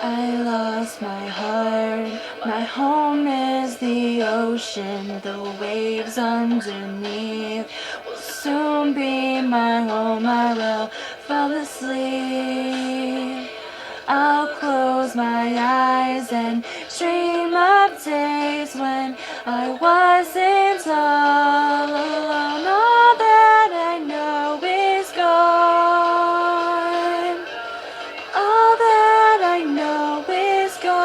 I lost my heart, my home is the ocean, the waves underneath will soon be my home. I will fall asleep. I'll close my eyes and dream of days when I wasn't all alone. All that I know is gone. All that I know is gone.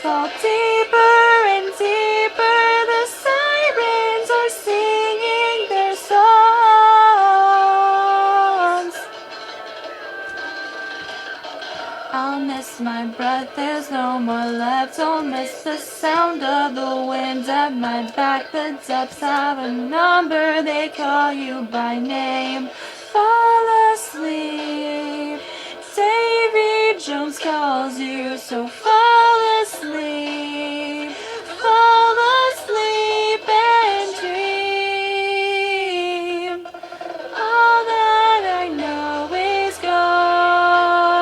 Fall deeper and deeper, the sirens are singing their songs. I'll miss my breath, there's no more left. Don't miss the sound of the wind at my back. The depths have a number, they call you by name. Fall asleep, Davy Jones calls you, so fall asleep. Fall asleep and dream. All that I know is gone.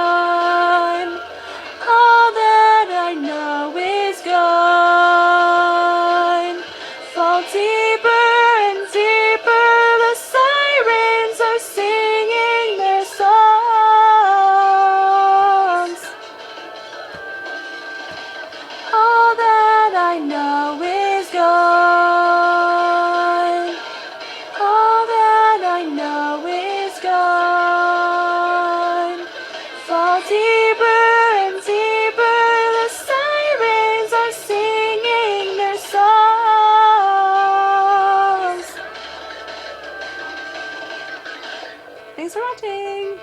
All that I know is gone. Fall deeper and deeper, the sirens are singing their songs. All that I know is gone. All that I know is gone. Fall deeper and deeper, the sirens are singing their songs. Thanks for watching!